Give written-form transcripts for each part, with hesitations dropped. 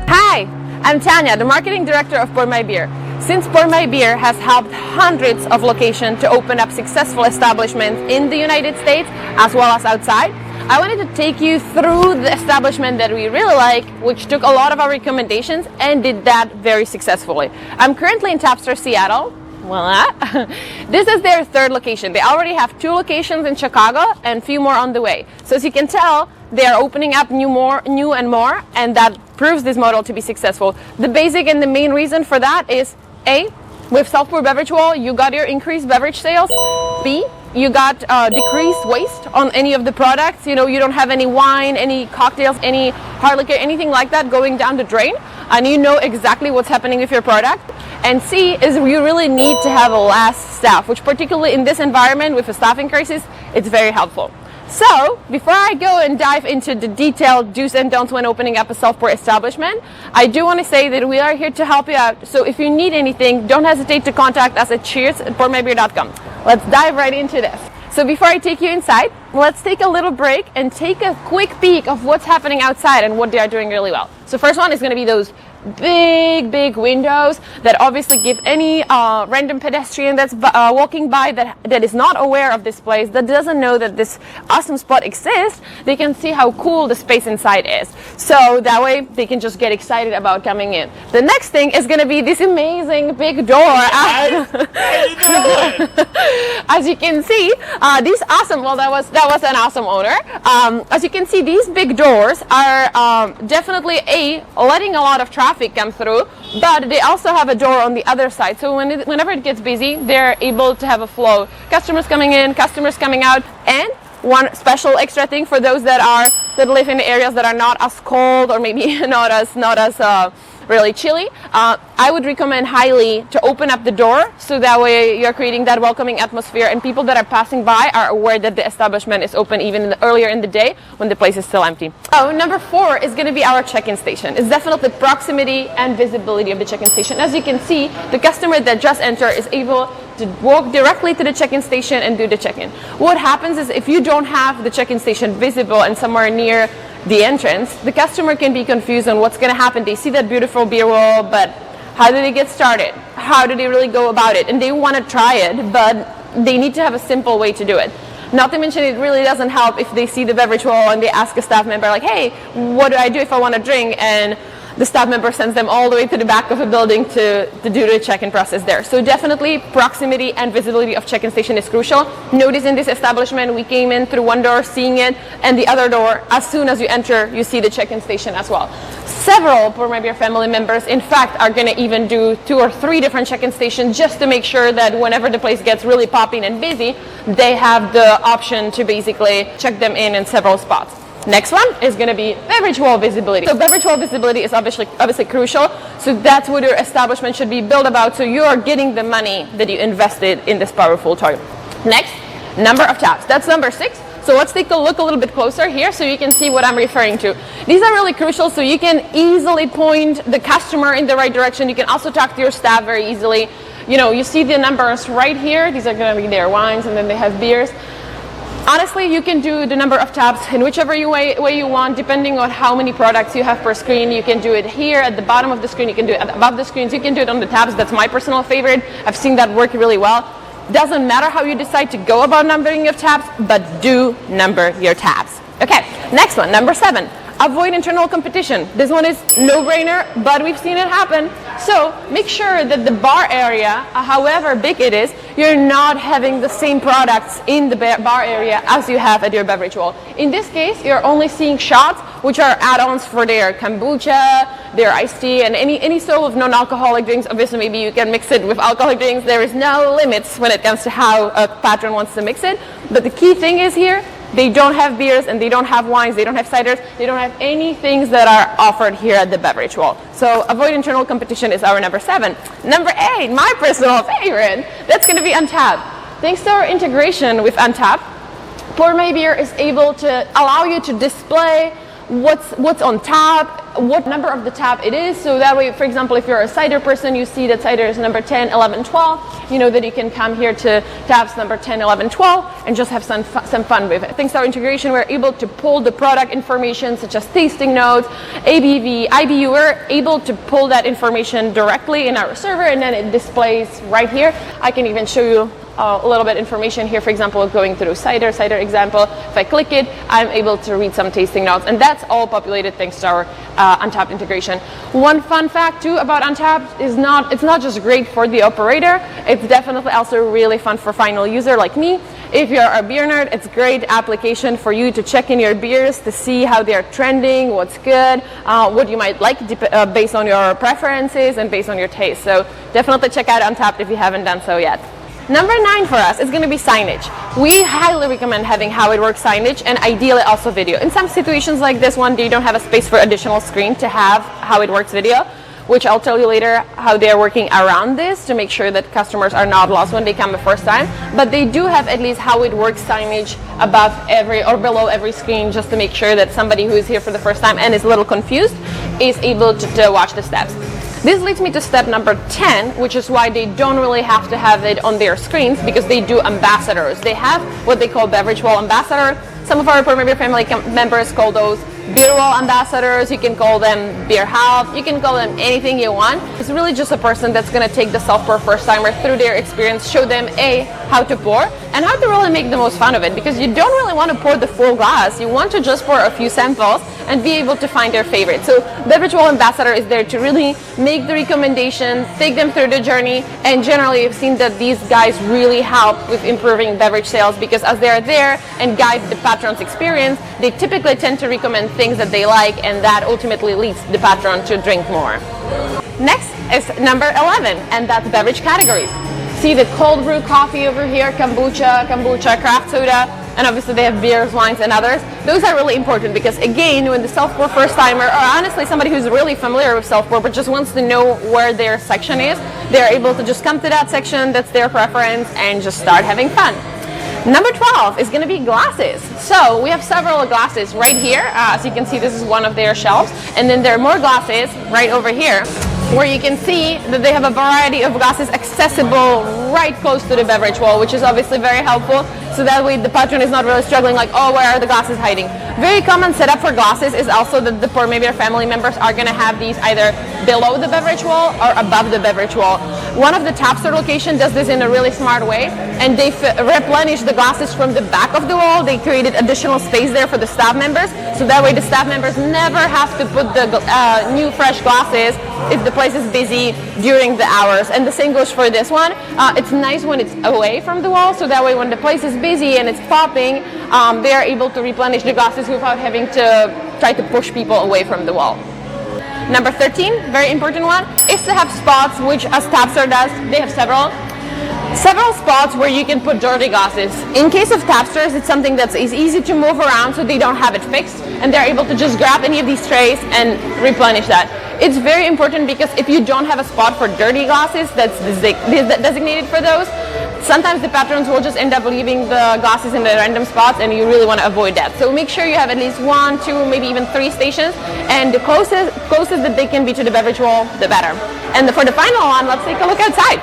Hi, I'm Tanya, the marketing director of PourMyBeer. Since PourMyBeer has helped hundreds of locations to open up successful establishments in the United States as well as outside, I wanted to take you through the establishment that we really like, which took a lot of our recommendations and did that very successfully. I'm currently in Tapster, Seattle. Voila. This is their third location. They already have 2 locations in Chicago and a few more on the way. So as you can tell, they are opening up new and more, and that proves this model to be successful. The basic and the main reason for that is A, with self-pour beverage wall, you got your increased beverage sales. B, you got decreased waste on any of the products. You know, you don't have any wine, any cocktails, any hard liquor, anything like that going down the drain, and you know exactly what's happening with your product. And C is you really need to have less staff, which particularly in this environment with a staffing crisis, it's very helpful. So before I go and dive into the detailed do's and don'ts when opening up a self-pour establishment, I do want to say that we are here to help you out. So if you need anything, don't hesitate to contact us at cheers@pourmybeer.com. Let's dive right into this. So before I take you inside, let's take a little break and take a quick peek of what's happening outside and what they are doing really well. So first one is going to be those big windows that obviously give any random pedestrian that's walking by that is not aware of this place, that doesn't know that this awesome spot exists, they can see how cool the space inside is. So that way they can just get excited about coming in. The next thing is going to be this amazing big door. As you can see, these awesome, well, that was an awesome owner. As you can see, these big doors are definitely letting a lot of traffic come through, but they also have a door on the other side. So whenever it gets busy, they're able to have a flow. Customers coming in, customers coming out. And one special extra thing for those that live in areas that are not as cold or maybe not as really chilly, I would recommend highly to open up the door, so that way you're creating that welcoming atmosphere and people that are passing by are aware that the establishment is open even earlier in the day when the place is still empty. Oh, number 4 is going to be our check-in station. It's definitely proximity and visibility of the check-in station. As you can see, the customer that just entered is able to walk directly to the check-in station and do the check-in. What happens is if you don't have the check-in station visible and somewhere near the entrance, the customer can be confused on what's going to happen. They see that beautiful beer wall, but how do they get started? How do they really go about it? And they want to try it, but they need to have a simple way to do it. Not to mention, it really doesn't help if they see the beverage wall and they ask a staff member like, hey, what do I do if I want to drink? And the staff member sends them all the way to the back of a building to do the check-in process there. So definitely proximity and visibility of check-in station is crucial. Notice in this establishment, we came in through one door seeing it, and the other door, as soon as you enter, you see the check-in station as well. Several PourMyBeer family members, in fact, are going to even do 2 or 3 different check-in stations just to make sure that whenever the place gets really popping and busy, they have the option to basically check them in several spots. Next one is going to be beverage wall visibility. So beverage wall visibility is obviously crucial. So that's what your establishment should be built about. So you are getting the money that you invested in this powerful toy. Next, number of taps. That's number 6. So let's take a look a little bit closer here so you can see what I'm referring to. These are really crucial so you can easily point the customer in the right direction. You can also talk to your staff very easily. You know, you see the numbers right here. These are going to be their wines, and then they have beers. Honestly, you can do the number of taps in whichever way you want, depending on how many products you have per screen. You can do it here at the bottom of the screen. You can do it above the screens. You can do it on the tabs. That's my personal favorite. I've seen that work really well. Doesn't matter how you decide to go about numbering your tabs, but do number your tabs. Okay, next one, number 7. Avoid internal competition. This one is no-brainer, but we've seen it happen. So make sure that the bar area, however big it is, you're not having the same products in the bar area as you have at your beverage wall. In this case, you're only seeing shots, which are add-ons for their kombucha, their iced tea, and any sort of non-alcoholic drinks. Obviously, maybe you can mix it with alcoholic drinks. There is no limits when it comes to how a patron wants to mix it. But the key thing is here, they don't have beers and they don't have wines, they don't have ciders, they don't have any things that are offered here at the beverage wall. So avoid internal competition is our number 7. Number 8, my personal favorite, that's going to be Untapped. Thanks to our integration with Untapped, PourMyBeer is able to allow you to display what's on tap, what number of the tap it is. So that way, for example, if you're a cider person, you see that cider is number 10, 11, 12. You know that you can come here to taps number 10, 11, 12 and just have some fun with it. Thanks to our integration, we're able to pull the product information such as tasting notes, ABV, IBU. We're able to pull that information directly in our server, and then it displays right here. I can even show you a little bit information here, for example, going through cider example. If I click it, I'm able to read some tasting notes, and that's all populated thanks to our Untapped integration. One fun fact too about Untapped is it's not just great for the operator, it's definitely also really fun for final user like me. If you're a beer nerd, it's a great application for you to check in your beers to see how they're trending, what's good, what you might like based on your preferences and based on your taste. So definitely check out Untapped if you haven't done so yet. Number 9 for us is going to be signage. We highly recommend having how it works signage, and ideally also video. In some situations like this one, they don't have a space for additional screen to have how it works video, which I'll tell you later how they're working around this to make sure that customers are not lost when they come the first time. But they do have at least how it works signage above every or below every screen, just to make sure that somebody who is here for the first time and is a little confused is able to watch the steps. This leads me to step number 10, which is why they don't really have to have it on their screens, because they do ambassadors. They have what they call beverage wall ambassador. Some of our PourMyBeer family members call those beer wall ambassadors. You can call them beer half. You can call them anything you want. It's really just a person that's going to take the self-pour first timer through their experience, show them how to pour and how to really make the most fun of it, because you don't really want to pour the full glass. You want to just pour a few samples and be able to find their favorite. So beverage wall ambassador is there to really make the recommendations, take them through the journey, and generally I've seen that these guys really help with improving beverage sales, because as they're there and guide the patron's experience, they typically tend to recommend things that they like, and that ultimately leads the patron to drink more. Next is number 11, and that's beverage categories. See the cold brew coffee over here, kombucha, craft soda, and obviously they have beers, wines, and others. Those are really important because, again, when the self-pour first timer, or honestly somebody who's really familiar with self-pour but just wants to know where their section is, they're able to just come to that section, that's their preference, and just start having fun. Number 12 is going to be glasses. So we have several glasses right here. As you can see, this is one of their shelves. And then there are more glasses right over here, where you can see that they have a variety of glasses accessible right close to the beverage wall, which is obviously very helpful. So that way the patron is not really struggling like, oh, where are the glasses hiding? Very common setup for glasses is also that the PourMyBeer family members are going to have these either below the beverage wall or above the beverage wall. One of the Tapster locations does this in a really smart way, and they replenish the glasses from the back of the wall. They created additional space there for the staff members, so that way the staff members never have to put the new fresh glasses if the place is busy during the hours. And the same goes for this one. It's nice when it's away from the wall, so that way when the place is busy and it's popping, they are able to replenish the glasses without having to try to push people away from the wall. Number 13, very important one, is to have spots, which as Tapster does, they have several spots where you can put dirty glasses. In case of Tapsters, it's something that's easy to move around, so they don't have it fixed, and they're able to just grab any of these trays and replenish that. It's very important because if you don't have a spot for dirty glasses that's designated for those, sometimes the patrons will just end up leaving the glasses in the random spots, and you really want to avoid that. So make sure you have at least 1, 2, maybe even 3 stations, and the closest that they can be to the beverage wall, the better. And for the final one, let's take a look outside.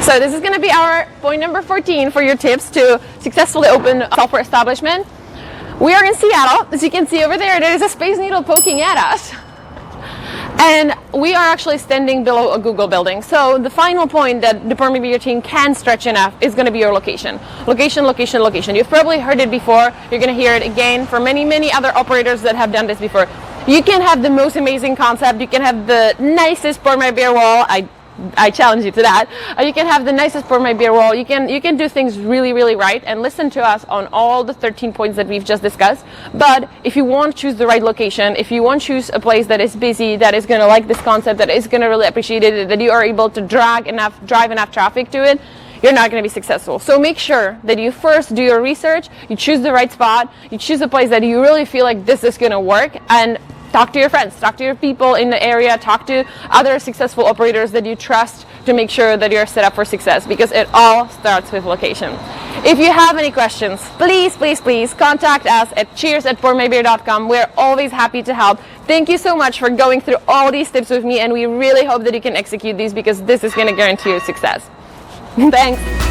So this is going to be our point number 14 for your tips to successfully open a self-pour establishment. We are in Seattle. As you can see over there, there is a Space Needle poking at us. And we are actually standing below a Google building. So the final point that the PourMyBeer team can stretch enough is going to be your location. Location, location, location. You've probably heard it before. You're going to hear it again for many, many other operators that have done this before. You can have the most amazing concept. You can have the nicest PourMyBeer wall. I challenge you to that. You can have the nicest PourMyBeer wall. You can do things really, really right, and listen to us on all the 13 points that we've just discussed. But if you want to choose the right location, if you want to choose a place that is busy, that is going to like this concept, that is going to really appreciate it, that you are able to drive enough traffic to it, you're not going to be successful. So make sure that you first do your research, you choose the right spot, you choose a place that you really feel like this is going to work, and talk to your friends, talk to your people in the area, talk to other successful operators that you trust to make sure that you're set up for success, because it all starts with location. If you have any questions, please contact us at cheers@pourmybeer.com. We're always happy to help. Thank you so much for going through all these tips with me, and we really hope that you can execute these because this is going to guarantee your success. Thanks.